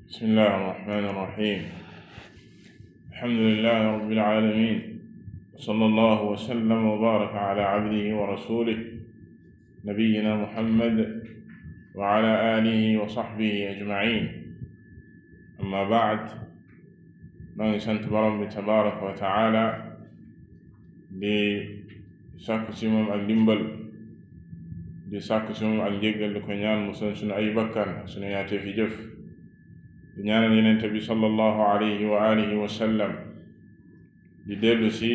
بسم الله الرحمن الرحيم. الحمد لله رب العالمين، وصلى الله وسلم وبارك على عبده ورسوله نبينا محمد وعلى آله وصحبه أجمعين. أما بعد، maa ngi sant borom bi tabaraka wa taala di sàkku ci moom ak ndimbal, di sàkku ci moom ak njéggal, di ko ñaan mu son sunu ay bakkan sunu yaatee fi jëf, di ñaanal Yonent bi sallallahu alayhi wa alihi wa sallam. di dellu ci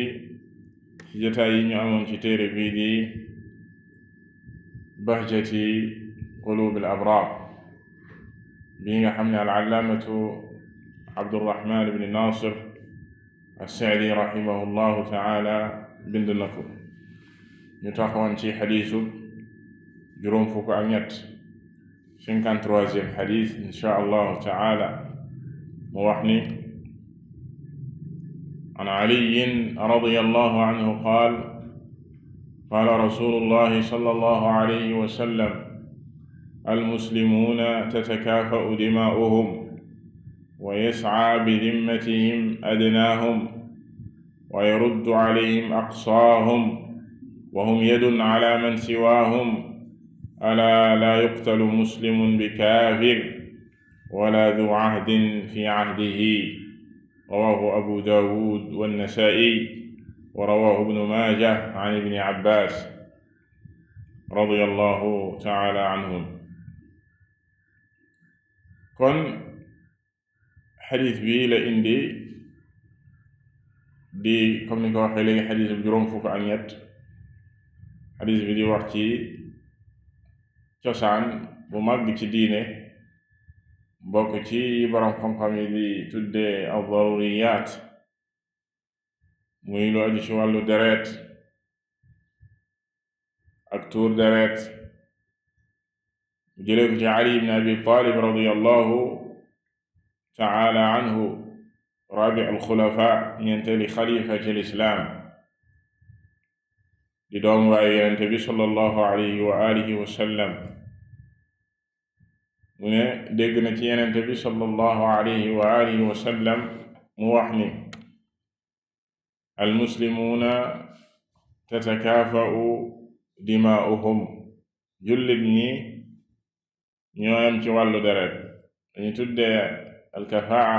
jotaay yi ñu amoon ci téere bii di bahjati quluub al abraar bi nga xam ne al-allaamatu Abdurrahman ibn Nasir as-Sa'di rahimahullahu taala bind na ko. ñu taxawoon ci xadiisu juróom fukk ak ñett 53e xadiis insha allahu taala. mu wax ni an aliyin radiyallahu anhu qaal qaala rasulullahi sallallahu alayhi wa sallam almuslimuuna tatakaafa'u dimaa'uhum wa yas'aa bidimmatihim adnaahum wa yaruddu alayhim aqsaahum wa hum yadun ala man siwaahum alaa laa yuqtalu muslimun bikaafir wala duu cahdin fi cahdihi. rawaahu abu daawud wannasaa'i wa rawaahu ibnu maaja an ibni abbaas radiyallahu taala anhum. kon xadis bi la indi di comme ni ko waxee léegi xadis bi juróom fukk ak ñett. xadis bi di wax ci cosaan bu mag ci diine, bokk ci borom xam-xam yi di tuddee ad-daruriyaat, muy lu aju ci wàllu deret ak tuur deret. jëlee ko ci Ali ibn Abi Talib radiyallahu taala anhu, rabi al-xulafa, ñeenteeli xalifa ci lislaam, di doom waaye Yonent bi sallallahu alayhi wa alihi wa sallam. mu ne dégg na ci Yonent bi sallallahu alayhi wa alihi wa sallam mu wax ni almuslimuuna tatakaafa'u dimaa'uhum, jullit ñi ñooyam ci wàllu deret. dañu tuddee alkafaa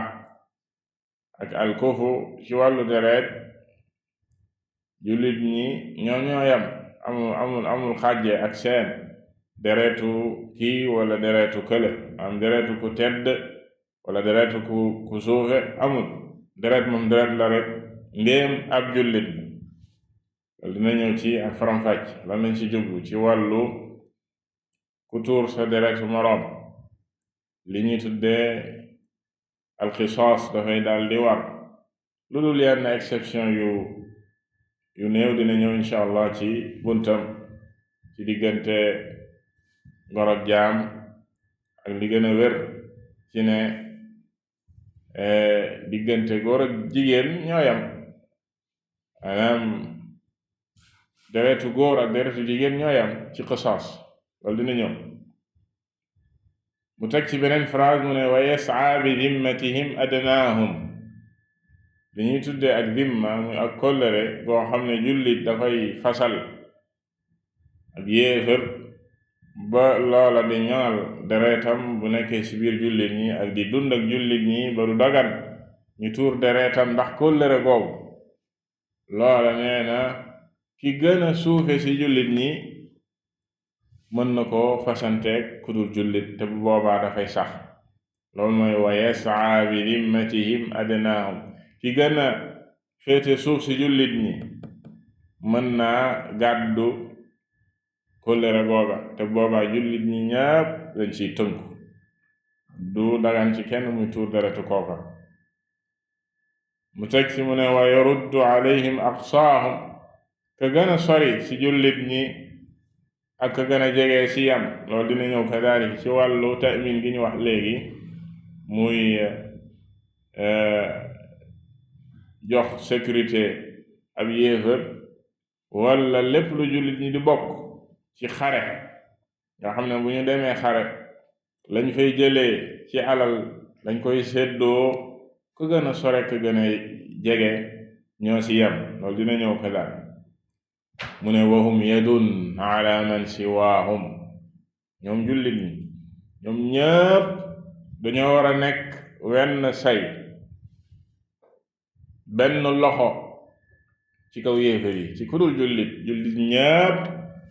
ak alkufu ci wàllu deret. jullit ñi ñooyam, amul xàjje ak seen deretu kii wala deretu kële, am deretu ku tedd wala deretu ku suufe, amul. deret moom deret la rek, ndéem ab jullit. loolu dina ñëw ci ak faram-fàcc lan lañ ci jublu ci wàllu ku tuur sa deretu moroom. li ñuy tuddee alxisaas dafay daal di war, lu dul yenn exception yu néew. dina ñëw insha allah ci buntam ci diggante gor ak jaam, ak li gën a wér ci ne diggante góor ak jigéen ñooyam, maanaam deretu góor ak deretu jigéen ñooyam ci qisaas. loolu dina ñëw. mu teg ci beneen phrase mu ne wa yas'a bi dimmatihim adnaahum. li ñuy tuddee ak dimma muy ak kóllëre boo xam ne jullit dafay fasal ak yéefër ba loola di ñoŋal deretam bu nekkee ci biir jullit ñi, ak di dund ak jullit ñi ba du dagan ñu tuur deretam ndax kóllëre googu. loola nee na ki gën a suufe ci jullit ñi mën na koo fasanteeg ku dul jullit, te bu boobaa dafay sax. loolu mooy wa yas'a bi dimmatihim adnaahum. ki gën a féete suuf ci jullit ñi mën naa gàddu kóllëre googa, te boobaa jullit ñi ñépp dañ ciy tënku. du dagan ci kenn muy tuur deretu kooka. mu teg ci mu ne wa yaruddu alayhim aqsaahum. ka gën a sori ci jullit ñi ak ka gën a jege ci yam. loolu dina ñëw kadalik ci wàllu ta'min gi ñu wax léegi, muy jox sécurité ab yéefër wala lépp lu jullit ñi di bokk ci xare, nga xam ne bu ñu demee xare lañ fay jëlee ci alal dañ koy séddoo ku gën a sore ku gën a jege ñoo ci yem. loolu dina ñëw kadaan mu ne wahum yadun ala man siwaahum ñoom jullit ñi ñoom ñëpp dañoo war a nekk wenn say, benn loxo ci kaw yéefar yi, ci kudul jullit ñëpp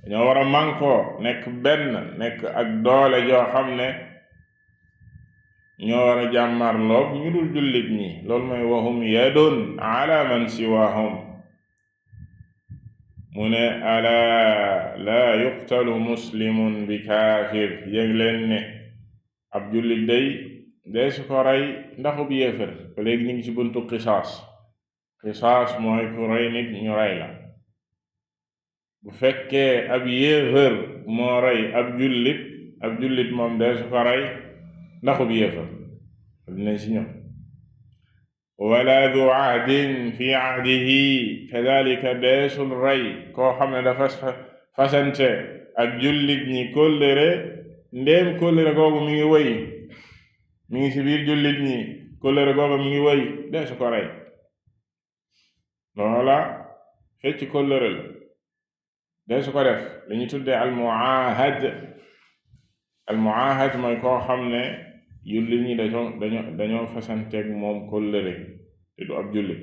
dañoo war a mànkoo nekk benn, nekk ak doole joo xam ne ñoo war a jàmmarloog ñu dul jullit ñi. loolu mooy wahum yadun ala man siwaahum. mu ne alaa laa yuqtalu muslimun bi kaafir, yëg leen ne ab jullit day su ko rey ndaxub yéefar. ba léegi ñu ngi ci buntu qisaas mooy ku rey nit ñu rey la. bu fekkee ab yéefar moo rey ab jullit moom dee su ko rey ndaxub yéefar. dinañ ci ñëw. wala du ahdin fi ahdihi, kadalika deesul rey koo xam ne dafa fasante ak jullit ñi kóllëre, ndéem kóllëre googu mi ngi wëy, mi ngi ci biir jullit ñi, kóllëre googu mi ngi wëy, deesu ko rey. loola fecc kóllëre la, deesu ko def. li ñu tuddee almuahad mooy koo xam ne jullit ñi dañoo fasanteeg moom kóllëre te du ab jullit,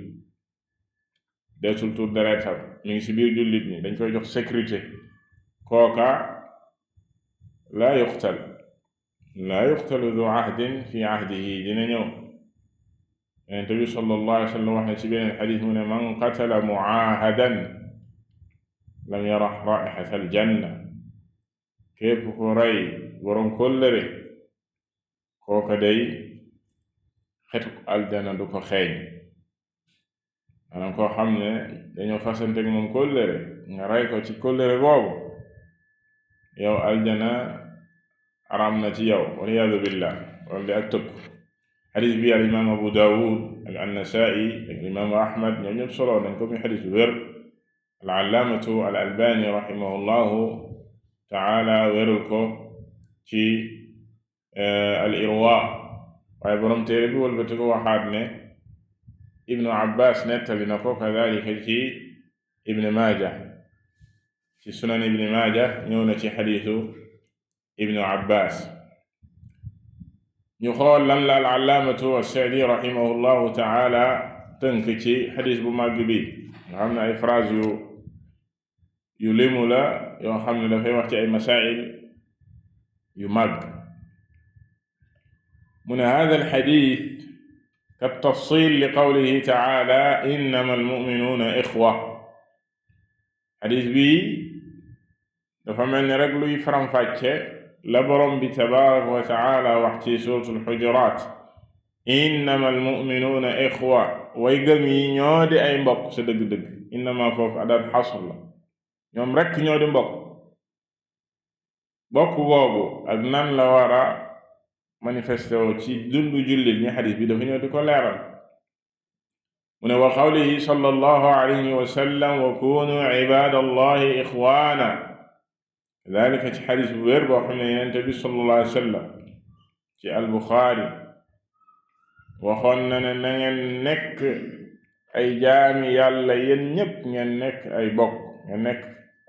deesul tur deretam, mi ngi ci biir jullit ñi, dañ koy jox sécurité. kooka laa yuqtalu du ahdin fi ahdihi. dina ñëw Yonent bi sallallahu alayhi wa sallam wax ne ci beneen xadiis mu ne man qatala muahadan lam yara raihata aljanna, képp ku rey boroom kóllëre kooka day xetuk aljana du ko xeeñ. maanaam koo xam ne dañoo fasante moom kóllëre, nga rey ko ci kóllëre boobu, yow aljana aram na ci yow, waliyaadu billah. wala di ak tëkk. xadis bi al imam Abu Dawud ak an-Nasaa'i ak imam Ahmad ñoom ñëpp solo nañ ko mi xadis wér. al-allaamatu al-Albani rahimahullahu taala wérul ko ci al-Irwa, waaye borom téere bi wëlbati ko waxaat ne Ibnu Abbas nettali na ko, kadalika ci Ibn Maaja, ci sunan Ibn Maaja ñëw na ci xadiisu Ibnu Abbas. ñu xool lan la al-allaamatu as-Sa'di rahimahullahu taala tënk ci xadiis bu màgg bi, nga xam ne ay phrase yu limu la yoo xam ne dafay wax ci ay masaa'il yu màgg. mu ne haada alxadiis katafsil li qawlihi taala innama almuminuuna ixwa. xadiis bi dafa mel ni rek luy faram-fàcce la borom bi tabaaraka wa taala wax ci suuratul xujuraat, innama almuminuuna ixwa, way gëm yi ñoo di ay mbokk sa dëgg-dëgg. innama foofu adaat xasr la, ñoom rek ñoo di mbokk. bokk boobu ak nan la wara manifesté woo ci dundu jullit ñi, xadis bi dafa ñëw di ko leeral. mu ne wa qawlihi sallallahu alayhi wa sallam wa kunu ibadallahi ixwaana. dalika ci xadis bu wér boo xam ne Yonent bi sallallahu alayhi wa sallam ci al-Buxaari waxoon na ne na ngeen nekk ay jaami yàlla, yéen ñépp ngeen nekk ay bokk, ngeen nekk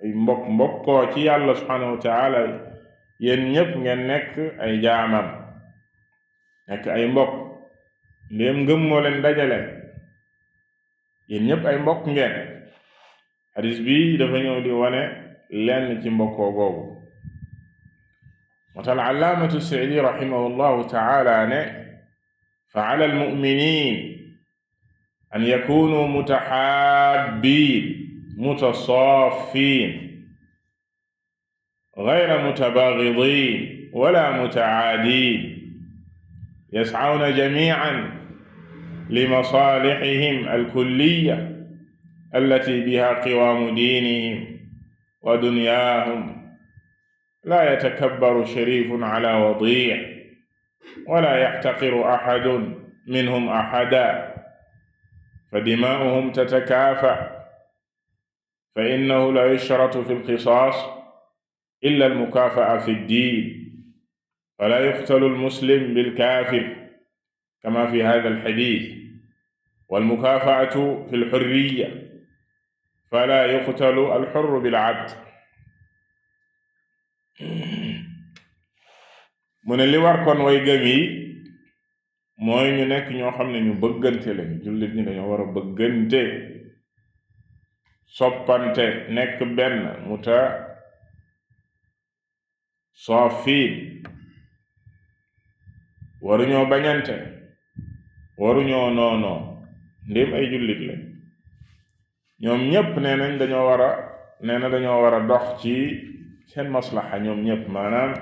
ay mbokkoo ci yàlla subhanahu wa taala, yéen ñépp ngeen nekk ay jaamam, nekk ay mbokk. ndéem ngëm moo leen dajale, yéen ñépp ay mbokk ngeen. hadis bi dafa ñëw di wane lenn ci mbokkoo googu. moo tax al-allaamatu Sa'di rahimahullahu taala ne fa ala al-mu'miniin an yakunu mutahabbiin mutasaffiin ghayra mutabaghidiin wala mutacaadiin yas'awna jamiican limasaalihihim al-kulliyya allatii bihaa qiwaamu diinihim wa dunyaahum. laa yatakabbaru shariifun calaa wadiic wala yaxtaqiru axadun minhum axadan fadimaa'uhum tatakaafa' fa innahu laa yushratu fi lqisaas illa almukaafa'a fi ddiin falaa yuqtalu almuslim bilkaafir kama fi hada alxadis walmukafaatu fi lxurriya fala yuqtalu alxurru bilabd. mu ne li war kon way gëm yi mooy ñu nekk ñoo xam ne ñu bëggante lañ. jullit ñi dañoo war a bëggante, soppante, nekk benn, mutasaafiin. waruñoo bañante, waruñoo noonoo ndéem ay jullit lañ. ñoom ñépp nee na dañoo war a dox ci seen maslaxa ñoom ñépp. maanaam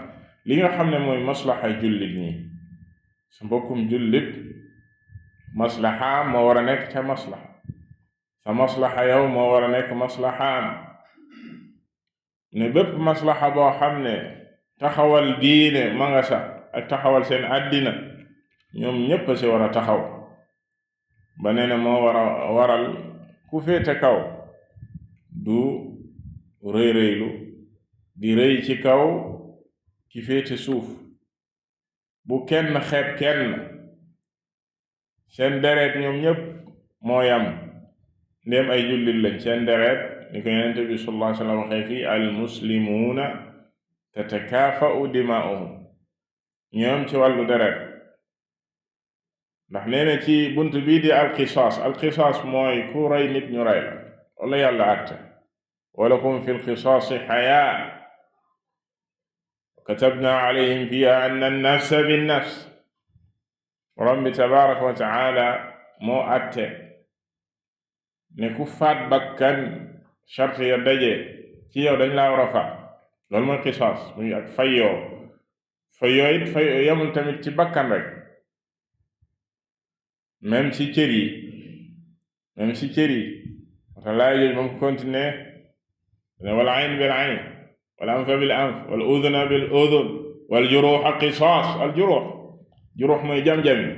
li nga xam ne mooy maslaxa jullit ñi, sa mbokkum jullit maslaxa moo war a nekk ca maslaxa, sa maslaxa yow moo war a nekk maslaxaam. ne bépp maslaxa boo xam ne taxawal diine ma nga sa ak taxawal seen àddina, ñoom ñépp ci war a taxaw. ba nee na moo waral ku féete kaw du rëy rëylu di rëy ci kaw ki féete suuf. bu kenn xeeb kenn, seen deret ñoom ñépp moo yam ndéem ay jullit lañ. seen deret ni ko Yonent bi sallallahu alayhi wa sallam waxee fii al muslimuuna tatakaafa'u dimaa'uhum, ñoom ci wàllu deret. ndax nee na ci bunt bii di alqisaas mooy ku rey nit ñu rey la, wala yàlla àtte. walakum fi lqisaasi xayaa katabna alayhim fiha anna annafsa binnafs. borom bi tabaraka wa taala moo àtte ne ku faat bakkan charte ya daje ci yow dañ laa war a faat. loolu mooy qisaas, muy ak fayoo it yamul tamit ci bakkan rek, même ci cër yi wata laay jooju ba mu continuer wal ayn bil ayn wal anfa bil anf wal udhuna bil udhun wal juruha qisaas. al juruh mooy jam-jam yi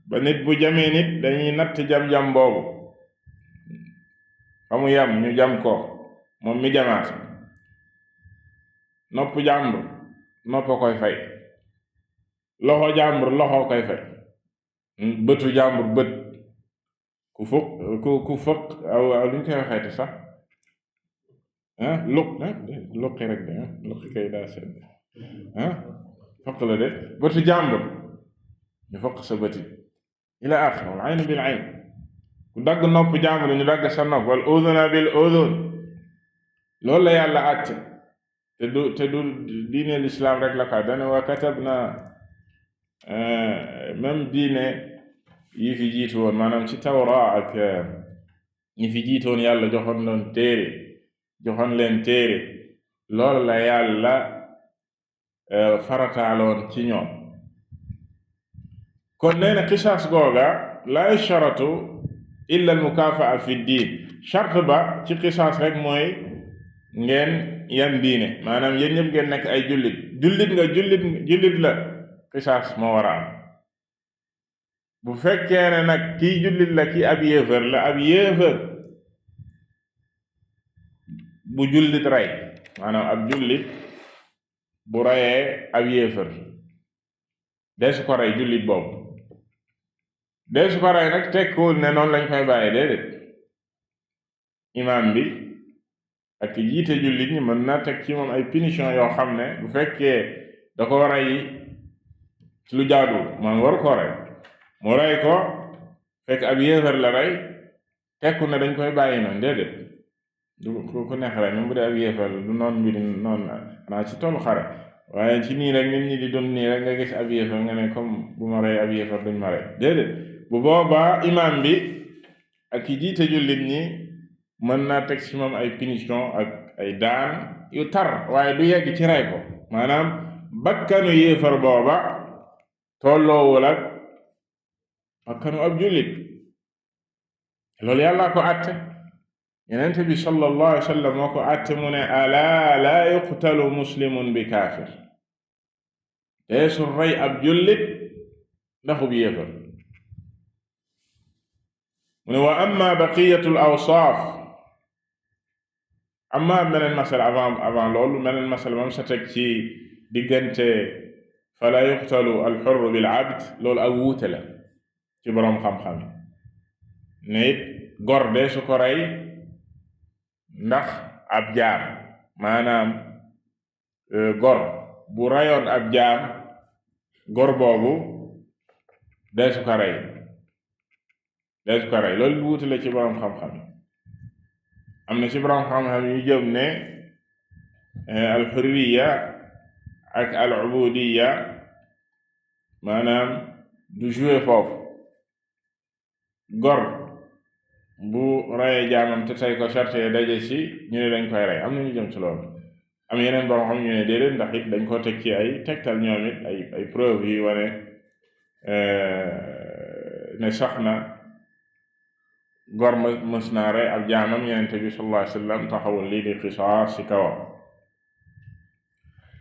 ba nit bu jamee nit dañuy natt jam-jam boobu fa mu yam ñu jam ko moom mi jamaat. nopp jàmbur nopp koy fay, loxo jàmbur loxo koy fay, bëtu jàmbur bët, ku fëq aw lu ñu koy waxeeti sax luqi rek de luqi kay daa sedd fëq la de bëtu jàmbur ñu fëq sa bëti ila axir wal ayn bil ayn. ku dagg nopp jàmbur ñu dagg sa nopp wal udhuna bil udhun. loolu la yàlla àtte te du diine l'islam rek la ka dane wa katabna même diine yi fi jiitu woon maanaam ci tawra ak ñi fi jiitoon yàlla joxoon leen téere loolu la yàlla farataaloon ci ñoom. kon nee na qisaas googa la yusharatu illa al mukafaa fi diin. charte ba ci qisaas rek mooy ngeen yam diine, maanaam yéen ñëpp ngeen nekk ay jullit la, qisaas moo war a am. bu fekkee ne nag kii jullit la kii ab yéefar la, ab yéefar bu jullit rey, maanaam ab jullit bu reyee ab yéefar deesu ko rey. jullit boobu deesu ko rey nag tekkiwul ne noonu lañ koy bàyyi, déedéet. imaam bi ak jiite jullit ñi mën na teg ci moom ay punition yoo xam ne bu fekkee da ko rey ci lu jaadu man war ko rey, mu rey ko fekk ab yéefar la rey, tekku ne dañ koy bàyyi noonu, déedéet. du ku neex rek même bu dee ab yéefar du noonu mbiri noonu xanaa ci tollu xare, waaye ci nii rek nit ñi di dund nii rek nga gis ab yéefar nga ne comme bu ma rey ab yéefar duñ ma rey, déedéet. bu boobaa imaam bi ak ki jiite jullit ñi mën naa teg ci moom ay punition ak ay daan yu tar, waaye du yegg ci rey ko. maanaam bakkanu yéefar booba tolloowul ak bakkanu ab jullit. loolu yàlla ko àtte, Yonent bi sallallahu alayhi wa sallam moo ko àtte mu ne alaa laa yuqtalu muslimun bi kaafir. deesul rey ab jullit ndaxub yéefar. mu ne wa amma baqiyatul awsaaf, amma meneen masala avant loolu meneen masala moom sa teg ci diggante fala yuqtalu alxurru bil abd loolu ak wuute la ci boroom xam-xam ne it gor de su ko rey ndax ab jaam maanaam gor bu rayoon ab jaam gor boobu de su ko rey loolu wuute la ci boroom xam-xam am na ci boroom xam-xam yu jëm ne alxurriya ak al ubudiya maanaam du jouer foofu gor bu rayee jaamam te tey ko charte daje ci ñu ne dañ koy rey am na ñu jëm ci loolu am yeneen borom xam ñu ne déedéet ndax it dañ koo teg ci ay tegtal ñoom it ay preuve yi wane ne sax na gor mës naa rey ab jaamam Yonent bi sallallahu alayhi wa sallam taxawul lii di qisaas ci kawam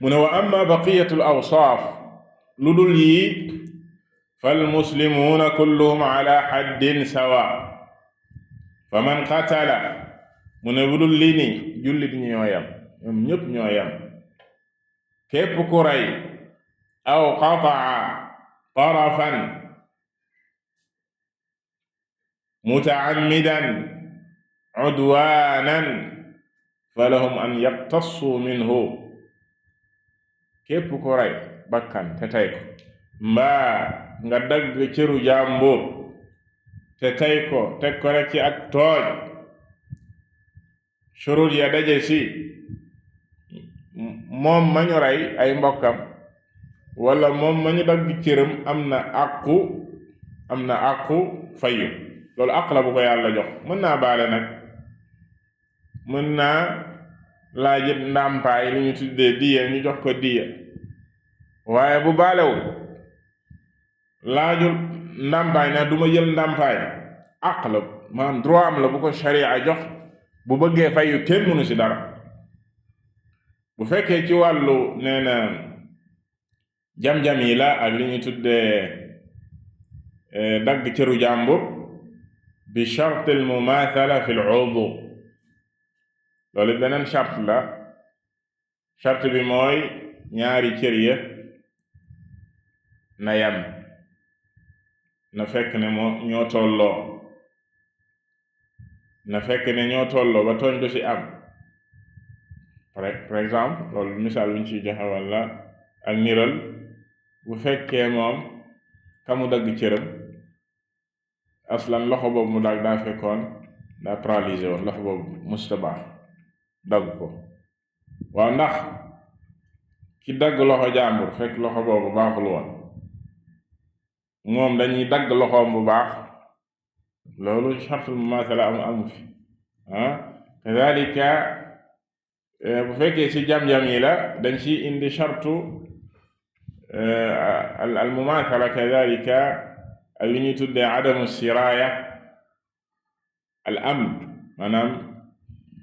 mu ne wa amma baqiyatul awsaaf lu dul yi fal muslimuuna kulluhum ala haddin sawa fa man qatala mu ne bu dul lii nii jullit ñoo yam ñoom ñépp ñoo yam képp ku rey aw qataa tarafan mutaammidan udwanan falahum an yaqtassu minhu képp ku rey bakkan te tey ko mbaa nga dagg cëru jàmbur te tey ko teg ko rek ci ak tooñ shurut ya daje ci moom mañu rey ay mbokkam wala moom mañu dagg cëram am na àqu fayu loolu àq la bu ko yàlla jox mën naa baale nag mën naa laajit ndàmpaay li ñu tuddee diya ñu jox ko diya waaye bu baalewul laajul ndàmpaay na duma jël ndàmpaay àq la maanaam droit am la bu ko sharia jox bu bëggee fayu kenn mënu ci dara bu fekkee ci wàllu nee na jam-jam yi la ak li ñu tuddee dagg cëru jàmbur bi shart al mumathala fi al udhu loolu beneen charte la charte bi mooy ñaari cër ya na yam na fekk ne ñoo tolloo ba tooñ du ci am par exemple loolu misaal bu ñu ciy joxe walla ak niral bu fekkee moom ka mu dagg cëram aslan loxo boobu mu daal daa fekkoon daa paralysé woon loxo boobu musta baax dagg ko waaw ndax ki dagg loxo jàmbur fekk loxo boobu baaxul woon moom dañuy dagg loxoom bu baax loolu shartul mumaathala amu fi kadhalika bu fekkee ci jam-jam yi la dañ ci indi shartu al mumaathala kadhalika ak li ñuy tuddee adamu siraaya al amn maanaam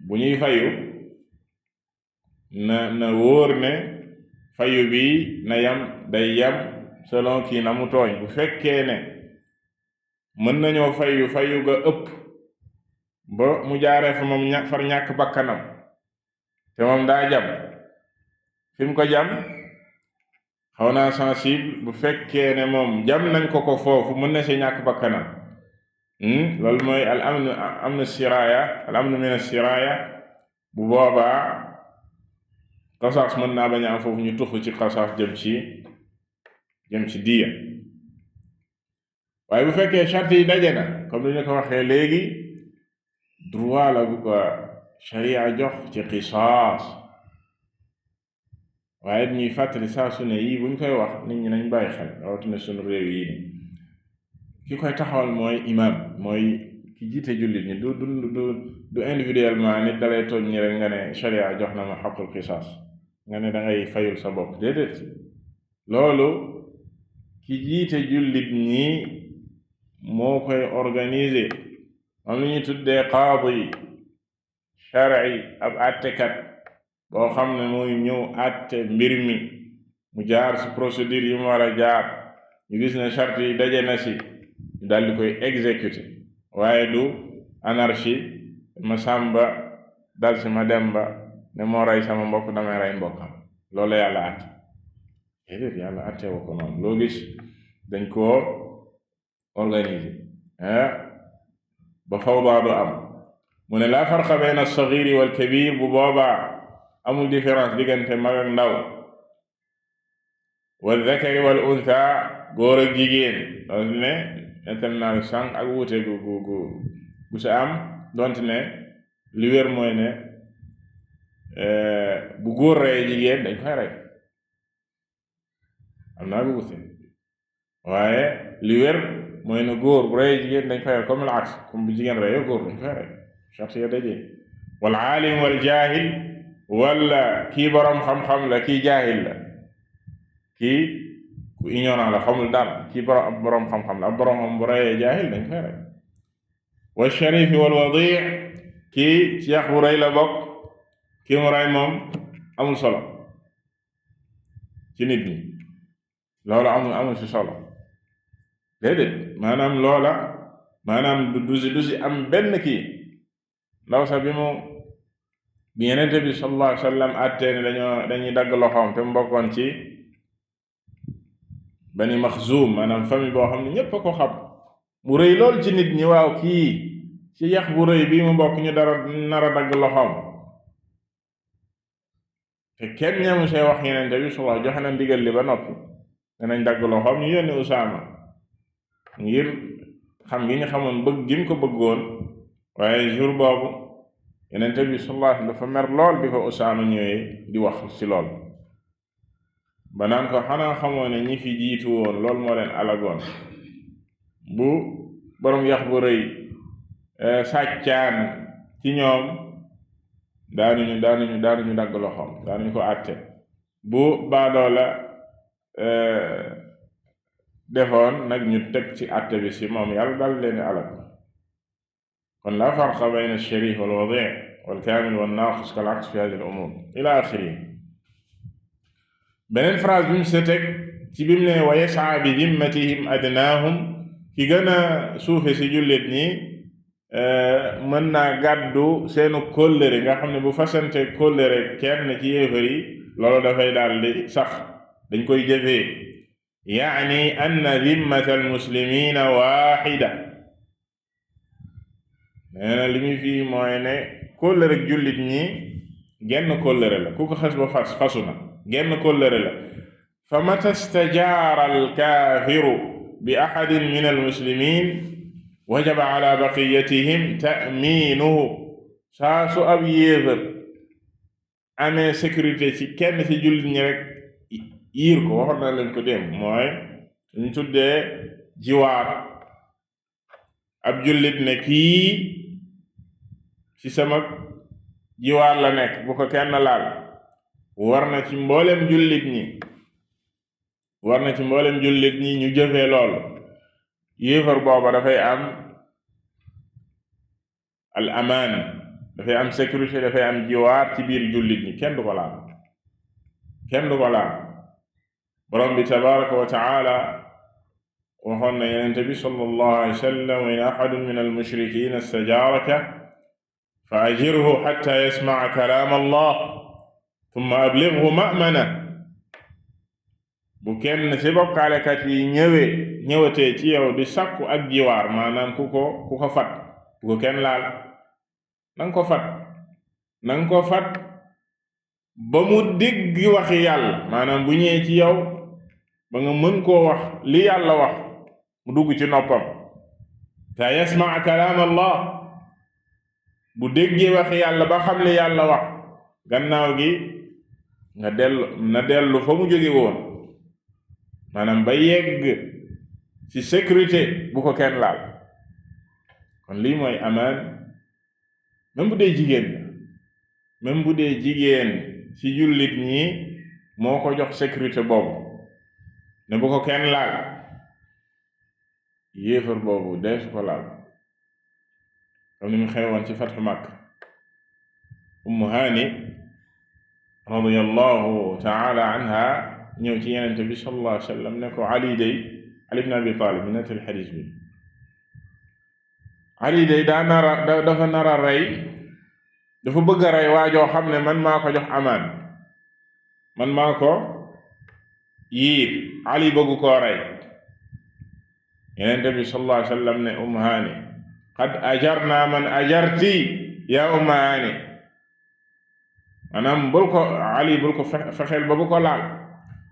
bu ñuy fayu na wóor ne fayu bi day yam selon kii na mu tooñ bu fekkee ne mën nañoo fayu ga ëpp ba mu jaaree fa moom far ñàkk bakkanam te moom daa jam fi mu ko jam xaw naa sensible bu fekkee ne moom jam nañ ko foofu mën na si ñàkk bakkanam loolu mooy al amnu min siraaya bu boobaa qasaas mën naa bañ a am foofu ñu tuxu ci qasaas jëm ci diya waaye bu fekkee charte yi daje na comme ni ñu ko waxee léegi droit la bu ko sharia jox ci qisaas waaye ñuy fàttali saa su ne yii buñ koy wax nit ñi nañ bàyyi xel rawatina sunu réew yi ni ki koy taxawal mooy imam mooy ki jiite jullit ñi du individuellement nit dalay tooñ ñi rek nga ne sharia jox na ma xaqul qisaas nga ne da ngay fayul sa bopp déedéet loolu ki jiite jullit ñi moo koy organiser moom li ñu tuddee qaadi shar'i ab àttekat boo xam ne mooy ñëw àtte mbir mi mu jaar ci procédure yi mu war a jaar ñu gis ne charte yi daje na ci ñu daldi koy exécuter waaye du anarchie ma sàmba dal ci ma demba ne moo rey sama mbokk damay rey mbokkam loolu yàlla àtte déedéet yàlla attewu ko noonu loo gis dañ koo organiser ba fawda du am mu ne laa farqa bayna as-saghir wal kabir bu boobaa amul différence diggante mag ak ndaw wal zakari wal untha góor ak jigéen donte ne nettal naa sànq ak wuute gu sa am donte ne li wér mooy ne bu góor rey jigéen dañ koy rey am naa gu wuute waaye li wér mooy ne góor bu rey jigéen dañ koy rey comme al-aks comme bu jigéen rey góor dañ koy rey charte ya dajee wal aalim wal jaahil wala kii boroom xam-xam la kii jaahil la kii ku ignorant la xamul dara kii boroom xam-xam la ab boroom xam bu reyee jaahil dañ koy rey wa sharif wal wadi' kii ci yax bu rëy la bokk kii mu rey moom amul solo ci nit ñi loolu amul ci solo déedéet maanaam loola maanaam du si am benn kii ndaw sax bi Yonent bi sallallahu alayhi wa sallam àttee ne dañuy dagg loxoom te mu bokkoon ci Bani Maxzum maanaam famille boo xam ne ñépp a ko xam mu rëy lool ci nit ñi waaw kii ci yax bu rëy bii mu bokk ñu nar a dagg loxoom te kenn ñamu see wax Yonent bi sallallahu joxe na ndigal li ba noppi danañ dagg loxoom ñu yónni Usaama ngir xam gi ñu xamoon bëgg gi mu ko bëggoon waaye jour boobu Yonent bi sallallahu alayhi wasallam dafa mer lool bi ko Usaama ñëwee di wax ci lool ba naan ko xanaa xamoo ne ñi fi jiitu woon lool moo leen alagoon bu boroom yax bu rëy sàccaan ci ñoom daanuñu dagg loxoom daanuñu ko àtte bu baadoola defoon nag ñu teg ci àtte bi ci moom yàlla dal leen alag kon la farqa bayna ash-sharif wal wadi' wal kamil wan naqis kal aks fi hadhihi al umur ila axiri beneen phrase bi mu se teg ci bi mu ne wa yas'a bi dhimmatihim adnaahum ki gën a suufe ci jullit ñi mën naa gàddu seenu kóllëre nga xam ne bu fasante kóllëre kenn ci yéefar yi loolu dafay daal di sax dañ koy jëfee yaani anna dhimmata almuslimina waaxida nee na li muy fii mooy ne kóllëre jullit ñi genn kóllëre la ku ko xas ba fasu na genn kóllëre la fa mata stajaara alkaafiru bi ahadin min almuslimin wajaba ala baqiyatihim ta'miinuhu saa su ab yéefar amee sécurité ci kenn ci jullit ñi rek yiir ko waxoon na leen ko dem mooy ñu tuddee jiwaar ab jullit ne kii ci sama jiwaar la nekk bu ko kenn laal war na ci mboolem jullit ñi ñu jëfee loolu yéefar booba dafay am al amaan dafay am sécurité dafay am jiwaar ci biir jullit ñi kenn du ko laal borom bi tabaraka wa taala waxoon na Yonent bi sallallahu alayhi wa sallam wa in ahadun min al-mushrikiina istajaaraka fa ajirhu hatta yasma'a kalaam Allah thumma ablighu ma'manahu bu kenn ci bokkaalekat yi ñëwatee ci yow di sakku ak jiwaar maanaam ku ko fat bu ko kenn laal nanga ko fat ba mu dégg waxi yàlla maanaam bu ñëwee ci yow ba nga mën koo wax li yàlla wax mu dugg ci noppam ta yasma kalaam Allah bu déggee waxi yàlla ba xam li yàlla wax gannaaw gi na dellu fa mu jóge woon maanaam ba yegg ci sécurité bu ko kenn laal kon lii mooy amaan même bu dee jigéen ci jullit ñi moo ko jox sécurité boobu ne bu ko kenn laal yéefar boobu dee su ko laal comme ni mu xewoon ci fatxu Makka Ummu Haani radiyallahu ta'ala anha ñëw ci Yonent bi sallallahu alayhi wa sallam ne ko Ali ibn Abi Talib mi nettali xadiis bi Ali dafa nar a rey dafa bëgg a rey waajoo xam ne man maa ko jox amaan man maa ko yiir Ali bëgg koo rey Yonent bi sallallahu alayhi wa sallam ne Haani qad ajarna man ajarti ya Haani maanaam Ali bul ko fexeel ba bu ko laal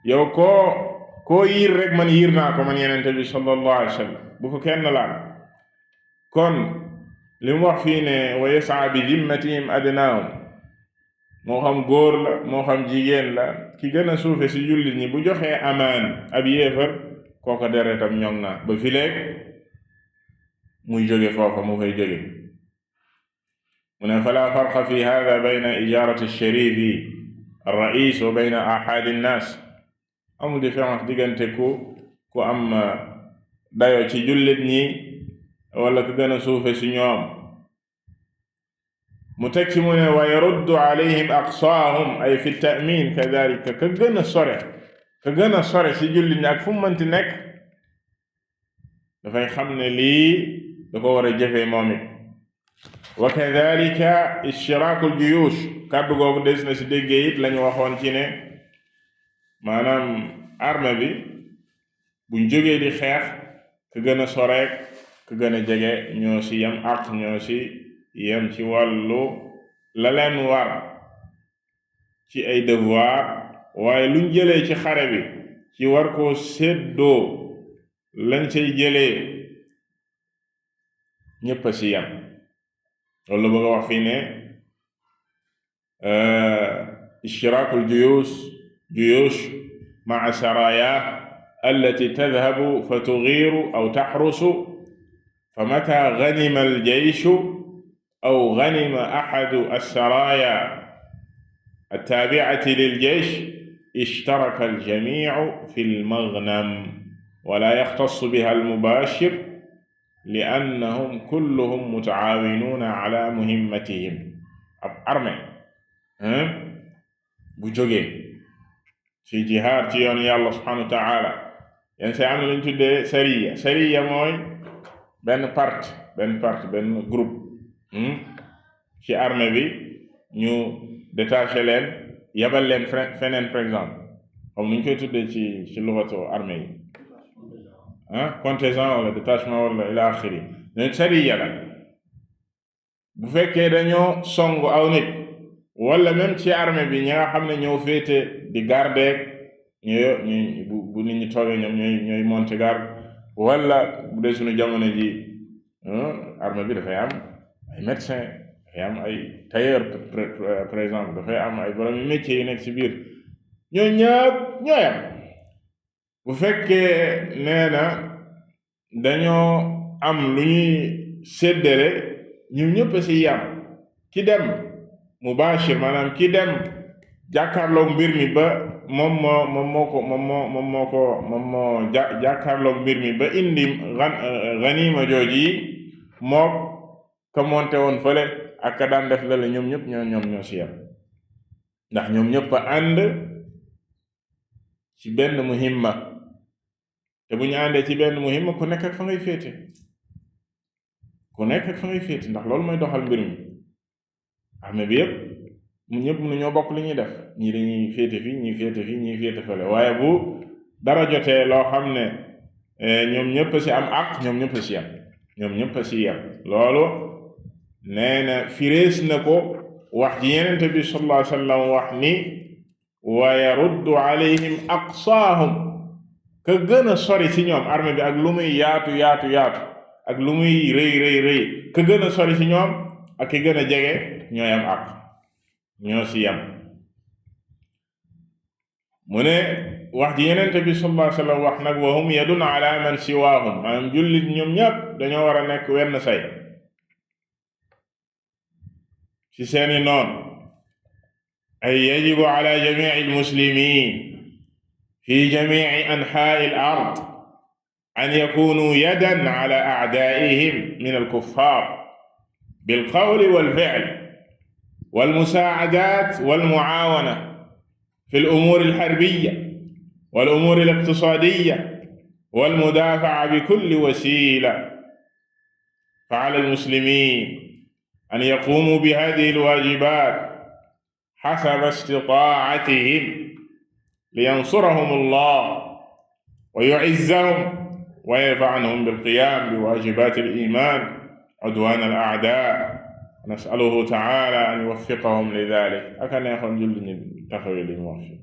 yow koo yiir rek man yiir naa ko man Yonent bi sallallahu alayhi wa sallam bu ko kenn laal kon li mu wax fii ne wa yas'a bi dimmatihim adnaahum moo xam góor la moo xam jigéen la ki gën a suufe ci jullit ñi bu joxee amaan ab yéefar kooko deretam ñoŋ na ba fileeg muy jóge foofa mu fay jóge mu ne fala farqa fi hada bayna ijarati sharifi ar-rais wa bayna ahadi nnaas amul différence diggante ku am dayo ci jullit ñi wala ku gën a suufe ci ñoom mu teg ci mu ne wa yaruddu alayhim aqsaahum ay fi ta'min kadalika ka gën a sore ci jullit ñi ak fu mu mënti nekk dafay xam ne lii da ko war a jëfee moom it wa kadalika ishtiraakul juyuush kàddu googu des na ci déggee it lañu waxoon ci ne maanaam armée bi buñ jógee di xeex ka gën a soreek ka gën a jege ñoo ci yam ak ñoo ci yem ci wàllu la leen war ci ay devoir waaye luñ jëlee ci xare bi ci war koo séddoo lañ cay jëlee ñépp a ci yem loolu bëgg a wax fii ne ishtiraakul juyuush ma'a saraya allati tadhabu fa tughiru aw tahrusu fa mata ghanima al-jayshu أو غنم أحد السرايا التابعة للجيش اشترك الجميع في المغنم ولا يختص بها المباشر لأنهم كلهم متعاونون على مهمتهم armée bu jógee ci jihaad ci yoonu Yàlla subhanahu wa ta'ala yenn saa am na lu ñu tuddee sariya mooy benn groupe ci armée bi ñu détaché leen yabal leen feneen par exemple comme ni ñu koy tuddee ci luxatu armée yi contingent wala détachement wala ila axiri ne sariya la bu fekkee dañoo songu aw nit wala même ci armée bi ñi nga xam ne ñoo féete di garder ñooy bu nit ñi toogee ñoom ñooy monter garde wala bu dee suñu jamono ji armée bi dafay am ay médecin dafay am ay tailleur par exemple dafay am ay borom métier yu nekk ci biir ñoo ñëpp ñooyam bu fekkee nee na dañoo am lu ñuy séddale ñu ñëpp ci yam ki dem mubashir maanaam ki dem jàkkaarloog mbir mi ba moom moo jàkkaarloog mbir mi ba indi ganima jooji mook ka monte woon fële ak ka daan def lale ñoom ñëpp ñoo ci yam ndax ñoom ñëpp a ànd ci benn muhimma te bu ñu àndee ci benn muhimma ku nekk ak fa ngay féete ndax loolu mooy doxal mbir mi armée bi yëpp ñëpp mënu ñoo bokk li ñuy def ñii dañuy féete fii ñii féete fële waaye bu dara jotee loo xam ne ñoom ñëpp ci am ak ñoom ñëpp ci yam loolu nee na firees na ko wax ji Yonent bi sallallahu alayhi wa sallam wax ni wa yaruddu alayhim aqsaahum ka gën a sori ci ñoom armée bi ak lu muy yaatu ak lu muy rëy ka gën a sori ci ñoom ak ki gën a jege ñooy am ak ñoo ci yam mu ne wax ji Yonent bi sallallahu alayhi wa sallam wax nag wa hum yadun ala man siwaahum maanaam jullit ñoom ñépp dañoo war a nekk wenn say ci seeni noon ay yajibu ala jamici almuslimin fi jamici anxaa'i al-ard an yakunu yadan ala a'daa'ihim min al-kuffar bilqawli walficl walmusaacadaat walmucaawana fi al-umuuri al-xarbiyya wal-umuuri al-iqtisaadiyya walmudaafaca bikulli wasiila fa ala almuslimin an yaqumu bihadihi alwajibat xasaba istitaacatihim liyansurahum allah wa yu'izzahum wa yarfa anhum bilqiyam biwajibat aliman udwan al-a'da nasaluhu taala an yuwaffiqahum li dalik. aka neexoon jullit ñi taxawee li ñu wax fi,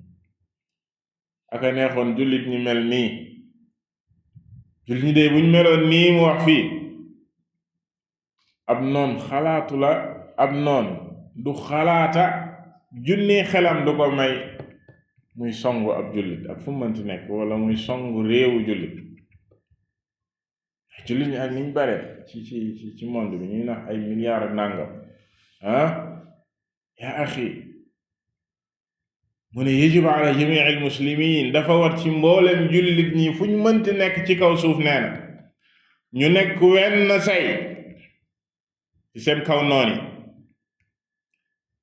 aka neexoon jullit ñi mel nii. jullit ñi de buñ meloon nii mu wax fii, ab noon xalaatu la, ab noon du xalaata junni xelam du ko may muy songu ab jullit ak fu mënti nekk, wala muy songu réewu jullit. jullit ñi ak niñ bare ci monde bi ñuy nax ay milliards ak nàngam yaa axi, mu ne yajibu ala jamii al muslimin, dafa war ci mboolem jullit ñi fu ñu mënti nekk ci kaw suuf, nee na ñu nekk wenn say ci seen kaw nooni.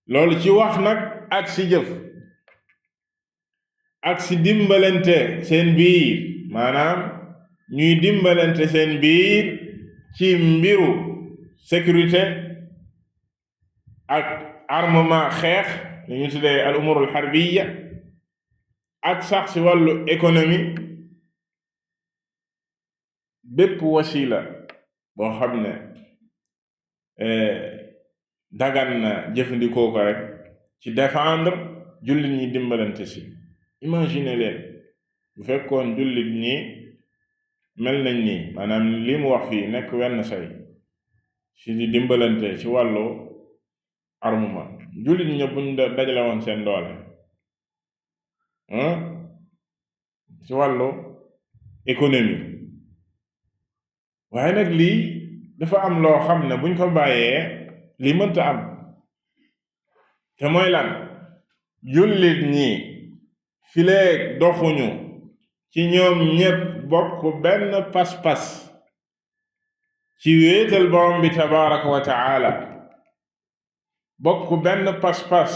loolu ci wax nag ak ci jëf ak ci dimbalante seen biir, maanaam ñuy dimbalante seen biir ci mbiru sécurité ak armement xeex, li ñu tuddee al umur al harbiya, ak sax ci wàllu économie. bépp wasila boo xam ne dagan na jëfandikoo ko rek ci défendre jullit ñi dimbalante ci. imagine leen bu fekkoon jullit ñi mel nañ nii, maanaam li mu wax fii nekk wenn say ci di dimbalante ci wàllu armement. jullit ñi buñ dajale woon seen doole ci wàllu économie. waaye nag lii dafa am loo xam ne buñ ko bàyyee lii mënta am, te mooy lan? jullit ñi fileeg doxuñu ci ñoom ñépp bokk benn pas-pas ci wéetal borom bi tabaraka wa taala, bokk benn pas-pas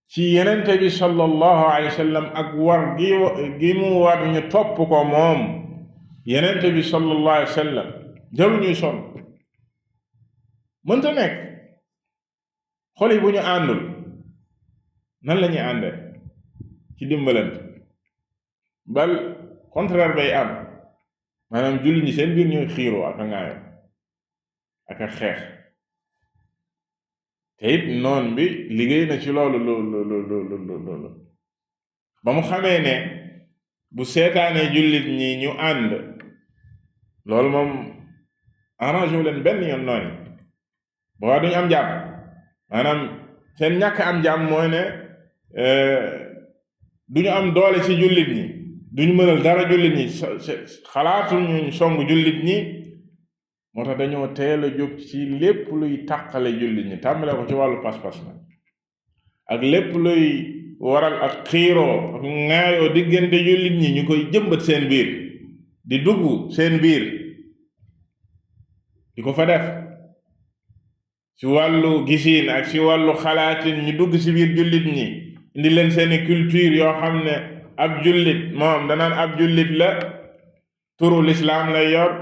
ci yenente bi sallallahu alayhi wa sallam ak war gi mu war ñu topp ko moom yenente bi sallallahu alayhi wa sallam, jarul ñuy sonn, mënta nekk. xol yi bu ñu àndul nan la ñuy ànde ci dimbalante? bal contraire bay am, maanaam julli ñi seen biir ñooy xiiroo ak a ŋaayo ak a xeex. te it noon bi liggéey na ci loolu loolu ba mu xamee ne bu seetaanee jullit ñi ñu ànd, loolu moom arrangé wu leen benn yoon noonu boobaa duñu am jàmm. maanaam seen ñàkk am jàmm mooy ne duñu am doole ci jullit ñi, duñu mënal dara jullit ñi, xalaatul ñu song jullit ñi. moo tax dañoo teel a jóg ci lépp luy tàqale jullit ñi, tàmbale ko ci wàllu pas-pas na ak lépp luy waral ak xiiroo ak ŋaayoo diggante jullit ñi, ñu koy jëmbat seen biir, di dugg seen biir, di ko fa def ci wàllu gisiin ak ci wàllu xalaatin. ñu dugg ci biir jullit ñi indi leen seeni culture yoo xam ne ab jullit moom danaan ab jullit la, turu lislaam lay yor,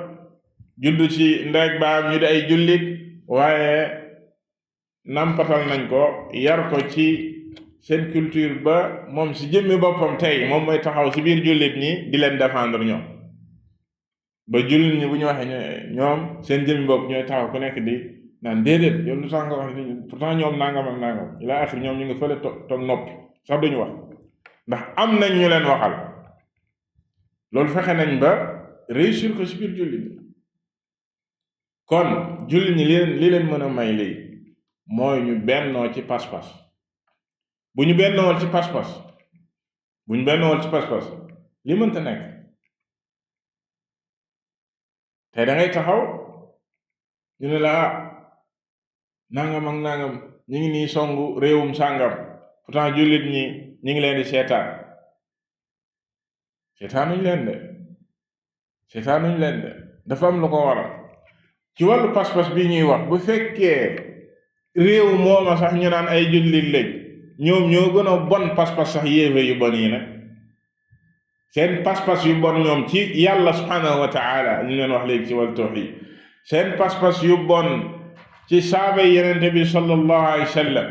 juddu ci ndeg baam ñu di ay jullit, waaye nampatal nañ ko, yar ko ci seen culture ba moom ci jëmmi boppam tey moom mooy taxaw ci biir jullit ñi di leen défendre ñoom. ba jullit ñi bu ñu waxee ñoom seen jëmmi bopp ñooy taxaw ku nekk di naan déedéet yow lu tax nga wax ni pourtant ñoom nangam ak nangam ila axir ñoom ñu ngi fële toog noppi sax duñu wax, ndax am nañ ñu leen waxal. loolu fexe nañ ba réussir ko ci biir jullit ñi. kon jullit ñi li leen mën a may lii mooy ñu bennoo ci pas-pas. bu ñu bennoowal ci pas-pas li mënta nekk. te da ngay taxaw ñu ne la nangam ak nangam ñu ngi nii songu réewum sàngam, pourtant jullit ñi ñu ngi leen di seetaanuñ leen de dafa am lu ko waral. ci wàllu pas-pas bi ñuy wax, bu fekkee réew mooma sax ñu naan ay jullit lañ, ñoom ñoo gën a bon pas-pas sax yéefe yu bon yi nag. seen pas-pas yu bon ñoom ci yàlla subhanahu wa taala ñu leen wax léegi ci wàllu tawhid, seen pas-pas yu bon ci saaba yenente bi sallallahu alayhi wa sallam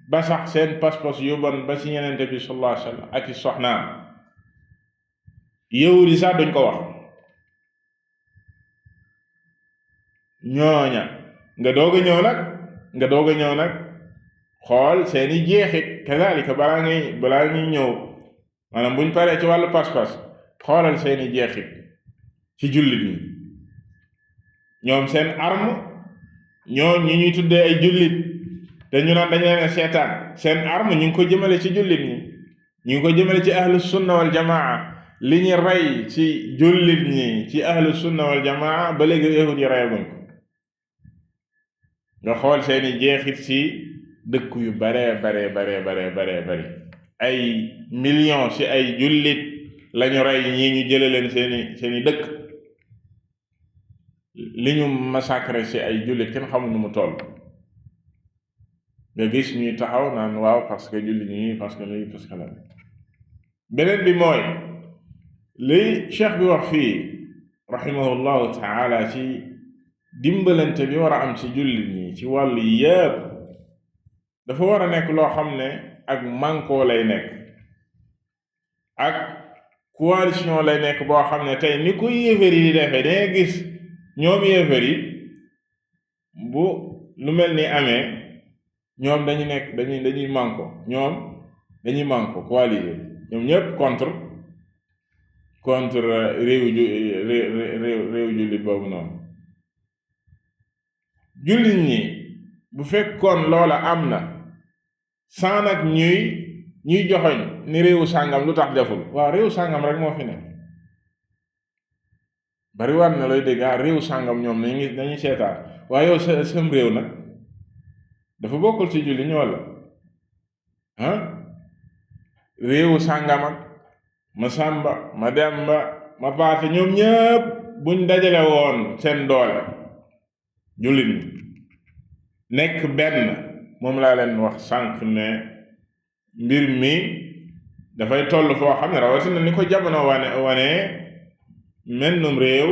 ba sax seen pas-pas yu bon ba ci Yonent bi sallallahu alayhi wa sallam ak i soxnaam yahud yi sax duñ ko wax. ñooña nga doog a ñëw nag xool seeni jeexit kazalika balaa ñuy ñëw maanaam buñ paree ci wàllu pas-pas xoolal seeni jeexit ci jullit ñi. ñoom seen arme ñoom ñi ñuy tuddee ay jullit te ñu naan dañ leen a seetaan seen arme ñu ngi ko jëmale ci jullit ñi, ñu ngi ko jëmale ci ahlu sunna wal jamaa. li ñu rey ci jullit ñi ci ahlu sunna wal jamaa ba léegi yahud yi reyaguñ ko. nga xool seeni jeexit ci dëkk yu bare bari ay millions ci ay jullit lañu rey ñii ñu jële leen seeni dëkk. li ñu massacré ci ay jullit kenn xamul nu mu toll. nga gis ñuy taxaw naan waaw parce que jullit ñi parce que lii parce que la. beneen bi mooy li cheikh bi wax fii rahimahullahu taala ci dimbalante bi war a am ci jullit ñi ci wàllu yépp dafa war a nekk loo xam ne ak mànkoo lay nekk ak coalition lay nekk boo xam ne tey ni ko yéefar yi di defee dangay gis ñoom yéefar yi bu lu mel ni amee ñoom dañuy manko coaliser ñoom ñëpp contre réew jullit boobu noonu. jullit ñi bu fekkoon loola am na saa nag ñuy joxoñ ni réewu sàngam lu tax deful waaw réewu sàngam rek moo fi nekk. bari war na looy dégg réewu sàngam ñoom nañu seetaan waaye yow sam réew nag dafa bokkul ci jullit ñi walla réewu sàngam ak ma sàmba ma demba ma paate ñoom ñëpp buñ dajale woon seen doole jullit ñi nekk benn moom laa leen wax sànq ne mbir mi dafay toll foo xam ne rawatina ni ko jamono wane mennum réew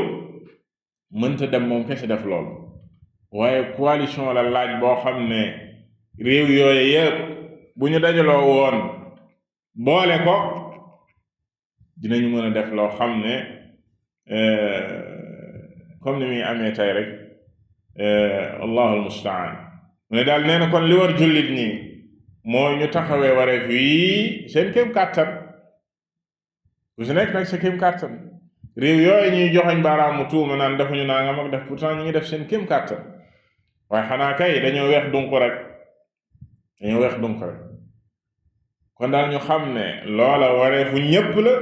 mënta dem moom kese def lool waaye coalition la laaj boo xam ne réew yooyu yëpp bu ñu dajaloo woon boole ko dinañu mën a def loo xam ne comme ni muy amee tey rek allahul mustaan mu ne daal nee na kon li war jullit ñi mooy ñu taxawee wareef yi seen kéem kàttan ku si nekk nag sa kéem kàttan. réew yooyu ñuy joxoñ baaraamu tuuma naan defuñu nangam ak def pourtant ñu ngi def seen kéem kàttan waaye xanaa kay dañoo weex dunq rek kon daal ñu xam ne loola wareefu ñépp la.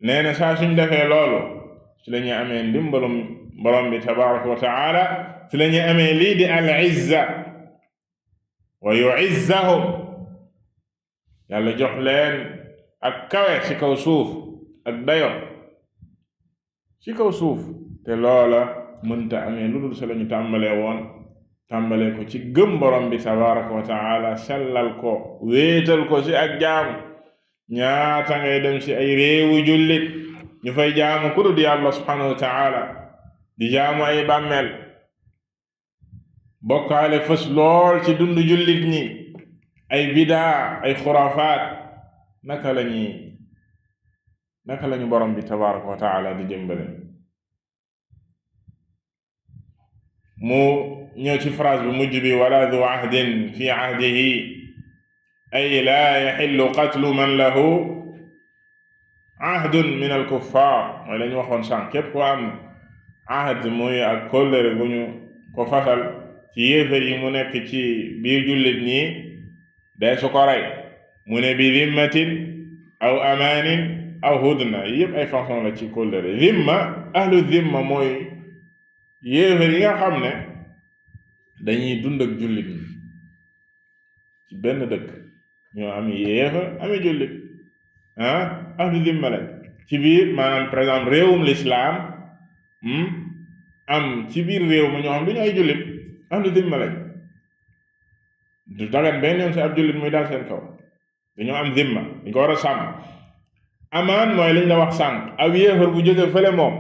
nee na saa suñ defee loolu ci la ñuy amee ndimbalum borom bi tabaraka wa taala ci la ñuy amee lii di al izza wa yu'izzahum yàlla jox leen ak kawe ci kaw suuf ak dayo ci kaw suuf te loola mënta amee lu dul sa la ñu tàmbalee ko ci gëm borom bi tabaraka wa taala sellal ko wéetal ko ci ak jaamu. ñaata ngay dem ci ay réewu jullit ñu fay jaamu ku dul yàlla subhanahu wa taala di jaamu ay bàmmeel bokkaale fës lool ci dund jullit ñi ay bidaa ay xuraafaat naka lañu borom bi tabaraka wa taala di jëmbale. mu ñëw ci phrase bu mujj bi wala du ahdin fi ahdihi ay laa yaxillu qatlu man lahu ahdun min alkuffar mooy la ñu waxoon sànq képp ko am ahd muy ak kóllëre gu ñu ko fasal ci yéefar yi mu nekk ci biir jullit ñi day su ko rey mu ne bi zimmatin aw amaanin aw hudna yëpp ay façon la ci kóllëre. zimma ahlu zimma mooy yéefar yi nga xam ne dañuy dund ak jullit ñi ci benn dëkk ñoo am yéefar ami jullit ahlu zimma lañ ci biir maanaam par exemple réewum lislaam am ci biir réew ma ñoo xam duñu ay jullit ahlu zimma lañ du dagan benn yoon si ab jullit muy daal seen kaw dañoo am zimma dañ ko war a sàmm. amaan mooy liñ la wax sànq ab yéefar bu jóge fële moom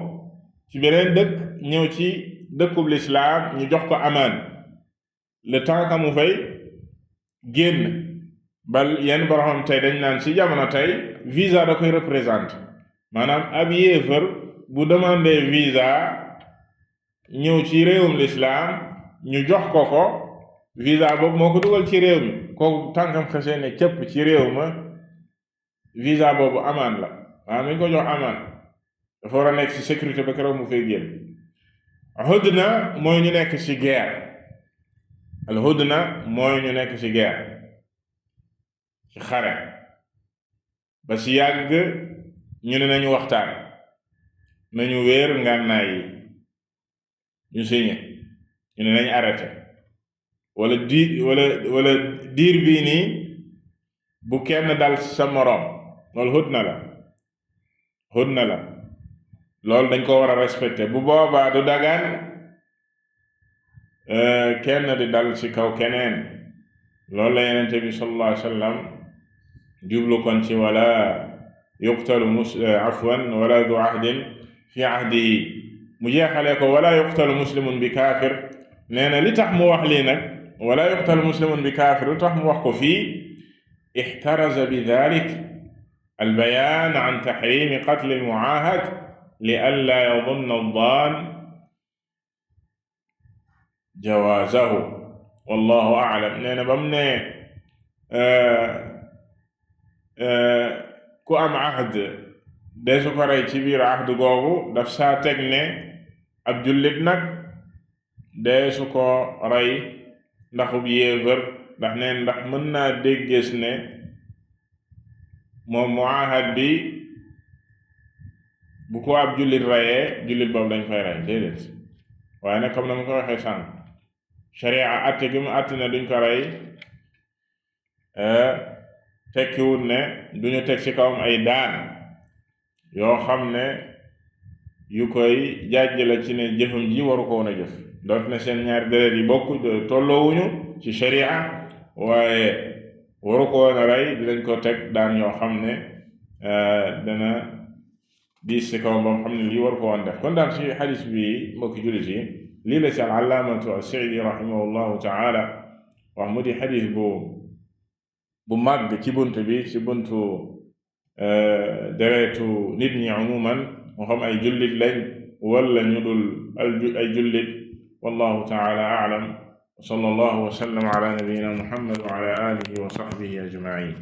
ci beneen dëkk ñëw ci dëkkub lislaam ñu jox ko amaan le temps que mu fay génn. bal yenn boroom tey dañ naan ci jamono tey visa da koy représenter, maanaam ab yéefar bu demandé visa ñëw ci réewum lislaam ñu jox ko visa boobu moo ko dugal ci réew mi, kooku tànkam xasee ne cëpp ci réew ma visa boobu amaan la, waaw nañ ko jox amaan, dafa war a nekk ci sécurité ba keroog mu fay génn. hudna mooy ñu nekk ci guerre, al hudna mooy ñu nekk ci guerre, ci xare ba ci yàgg ñu ne nañu waxtaan, nañu wéer ngànnaay yi, ñu signé, ñu ne nañu arrêté, wala diir bii nii bu kenn dal sa moroom, loolu hudna la loolu dañ ko war a respecté. bu boobaa du dagaan kenn di dal ci kaw keneen. loolu la Yonent bi sallallahu alayhi wa sallam jublu kon ci wala yuqtalu wala du ahdin fi ahdihi, mu jeexalee ko wala yuqtalu muslimun bi kaafir. nee na li tax mu wax lii nag wala yuqtalu muslimun bi kaafir, lu tax mu wax ko fii, ixtaraza bi dalik albayaan an taxrimi qatli almuahad li an laa yadunna ad-daan jawaazahu, wallahu a'lam. nee na ba mu ne ku am ahd deesu ko rey ci biir ahd googu, daf saa teg ne ab jullit nag deesu ko rey ndaxub yéefar, ndax mën naa déggees ne moom muahad bi bu ko ab jullit reyee jullit boobu dañ koy rey, déedéet. waaye nag comme na ma ko waxee sànq, sharia atte gi mu atte ne duñ ko rey tekkiwul ne duñu teg ci kawam ay daan yoo xam ne yu koy jàjj la ci ne jëfam ji waru ko woon a jëf, doot ne seen ñaari deret yi bokk tolloowuñu ci sharia, waaye waru ko woon a rey, dinañ ko teg daan yoo xam ne dana diis ci kawam ba mu xam ne lii waru ko woon def. kon daal ci xadis bi mbokki jullit yi lii la ci al-allaamatu as-Sa'di rahimahullahu taala wax mu di xadis bu màgg ci bunt bi, ci buntu deretu nit ñi umuman, moo xam ay jullit lañ wala ñu dul ay jullit. wallahu taala a'lam wa sallallahu wa sallam ala nabiyyina muhammad wa ala alihi wa sahbihi ajma'in.